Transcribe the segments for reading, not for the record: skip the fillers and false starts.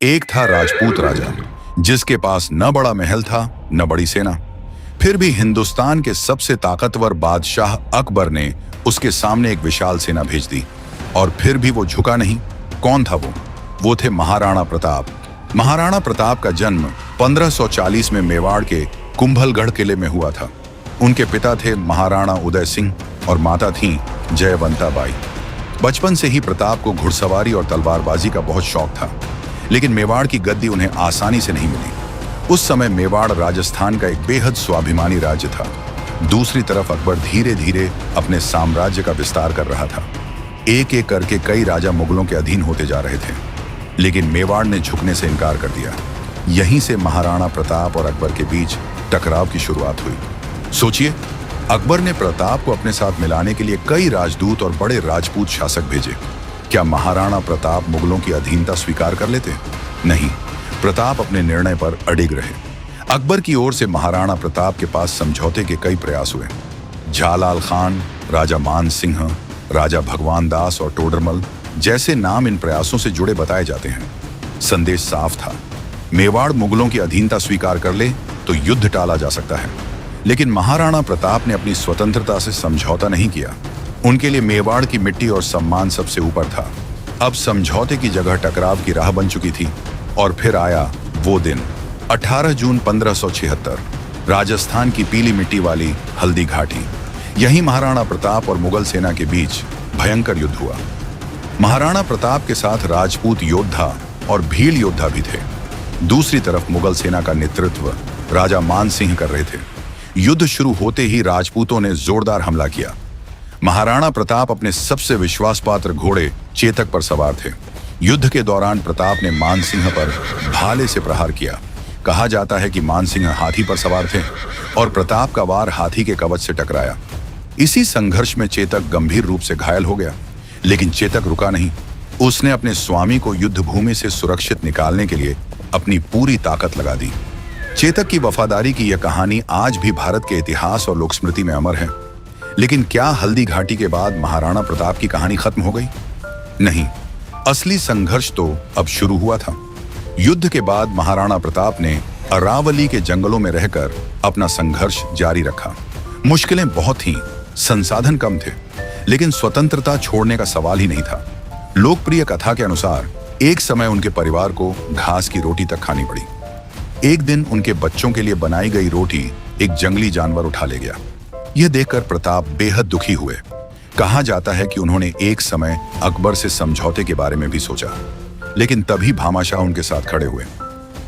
एक था राजपूत राजा, जिसके पास न बड़ा महल था न बड़ी सेना। फिर भी हिंदुस्तान के सबसे ताकतवर बादशाह अकबर ने उसके सामने एक विशाल सेना भेज दी, और फिर भी वो झुका नहीं। कौन था वो? वो थे महाराणा प्रताप। महाराणा प्रताप का जन्म 1540 में मेवाड़ के कुंभलगढ़ किले में हुआ था। उनके पिता थे महाराणा उदय सिंह और माता थीं जयवंता बाई। बचपन से ही प्रताप को घुड़सवारी और तलवारबाजी का बहुत शौक था, लेकिन मेवाड़ की गद्दी उन्हें आसानी से नहीं मिली। उस समय मेवाड़ राजस्थान का एक बेहद स्वाभिमानी राज्य था। दूसरी तरफ अकबर धीरे धीरे अपने साम्राज्य का विस्तार कर रहा था। एक एक करके कई राजा मुगलों के अधीन होते जा रहे थे, लेकिन मेवाड़ ने झुकने से इनकार कर दिया। यहीं से महाराणा प्रताप और अकबर के बीच टकराव की शुरुआत हुई। सोचिए, अकबर ने प्रताप को अपने साथ मिलाने के लिए कई राजदूत और बड़े राजपूत शासक भेजे। क्या महाराणा प्रताप मुगलों की अधीनता स्वीकार कर लेते? नहीं, प्रताप अपने निर्णय पर अडिग रहे। अकबर की ओर से महाराणा प्रताप के पास समझौते के कई प्रयास हुए। झालाल खान, राजा मान सिंह, राजा भगवान दास और टोडरमल जैसे नाम इन प्रयासों से जुड़े बताए जाते हैं। संदेश साफ था, मेवाड़ मुगलों की अधीनता स्वीकार कर ले तो युद्ध टाला जा सकता है। लेकिन महाराणा प्रताप ने अपनी स्वतंत्रता से समझौता नहीं किया। उनके लिए मेवाड़ की मिट्टी और सम्मान सबसे ऊपर था। अब समझौते की जगह टकराव की राह बन चुकी थी। और फिर आया वो दिन, 18 जून 1576, राजस्थान की पीली मिट्टी वाली हल्दी घाटी। यहीं महाराणा प्रताप और मुगल सेना के बीच भयंकर युद्ध हुआ। महाराणा प्रताप के साथ राजपूत योद्धा और भील योद्धा भी थे। दूसरी तरफ मुगल सेना का नेतृत्व राजा मान सिंह कर रहे थे। युद्ध शुरू होते ही राजपूतों ने जोरदार हमला किया। महाराणा प्रताप अपने सबसे विश्वासपात्र घोड़े चेतक पर सवार थे। युद्ध के दौरान प्रताप ने मान सिंह पर भाले से प्रहार किया। कहा जाता है कि मान सिंह हाथी पर सवार थे और प्रताप का वार हाथी के कवच से टकराया। इसी संघर्ष में चेतक गंभीर रूप से घायल हो गया, लेकिन चेतक रुका नहीं। उसने अपने स्वामी को युद्ध भूमि से सुरक्षित निकालने के लिए अपनी पूरी ताकत लगा दी। चेतक की वफादारी की यह कहानी आज भी भारत के इतिहास और लोक स्मृति में अमर है। लेकिन क्या हल्दी घाटी के बाद महाराणा प्रताप की कहानी खत्म हो गई? नहीं, असली संघर्ष तो अब शुरू हुआ था। युद्ध के बाद महाराणा प्रताप ने अरावली के जंगलों में रहकर अपना संघर्ष जारी रखा। मुश्किलें बहुत थीं, संसाधन कम थे, लेकिन स्वतंत्रता छोड़ने का सवाल ही नहीं था। लोकप्रिय कथा के अनुसार एक समय उनके परिवार को घास की रोटी तक खानी पड़ी। एक दिन उनके बच्चों के लिए बनाई गई रोटी एक जंगली जानवर उठा ले गया। यह देखकर प्रताप बेहद दुखी हुए। कहा जाता है कि उन्होंने एक समय अकबर से समझौते के बारे में भी सोचा, लेकिन तभी भामाशाह उनके साथ खड़े हुए।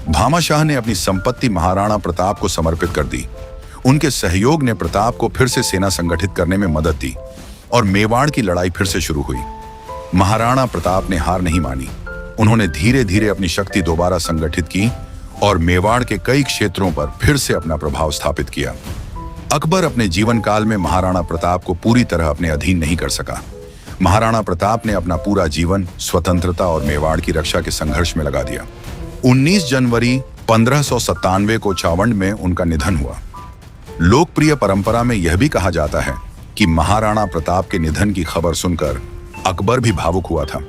भामाशाह ने अपनी संपत्ति महाराणा प्रताप को समर्पित कर दी। उनके सहयोग ने प्रताप को फिर से सेना संगठित करने में मदद दी और मेवाड़ की लड़ाई फिर से शुरू हुई। महाराणा प्रताप ने हार नहीं मानी। उन्होंने धीरे धीरे अपनी शक्ति दोबारा संगठित की और मेवाड़ के कई क्षेत्रों पर फिर से अपना प्रभाव स्थापित किया। अकबर अपने जीवन काल में महाराणा प्रताप को पूरी तरह अपने अधीन नहीं कर सका। महाराणा प्रताप ने अपना पूरा जीवन स्वतंत्रता और मेवाड़ की रक्षा के संघर्ष में लगा दिया। 19 जनवरी 1597 को चावंड में उनका निधन हुआ। लोकप्रिय परंपरा में यह भी कहा जाता है कि महाराणा प्रताप के निधन की खबर सुनकर अकबर भी भावुक हुआ था।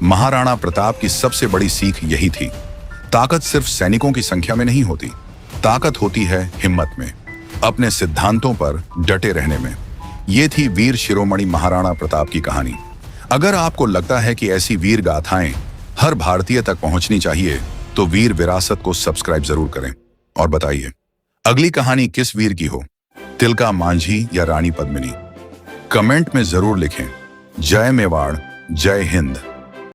महाराणा प्रताप की सबसे बड़ी सीख यही थी, ताकत सिर्फ सैनिकों की संख्या में नहीं होती, ताकत होती है हिम्मत में, अपने सिद्धांतों पर डटे रहने में। ये थी वीर शिरोमणि महाराणा प्रताप की कहानी। अगर आपको लगता है कि ऐसी वीर गाथाएं हर भारतीय तक पहुंचनी चाहिए, तो वीर विरासत को सब्सक्राइब जरूर करें और बताइए अगली कहानी किस वीर की हो, तिलका मांझी या रानी पद्मिनी? कमेंट में जरूर लिखें। जय मेवाड़, जय हिंद।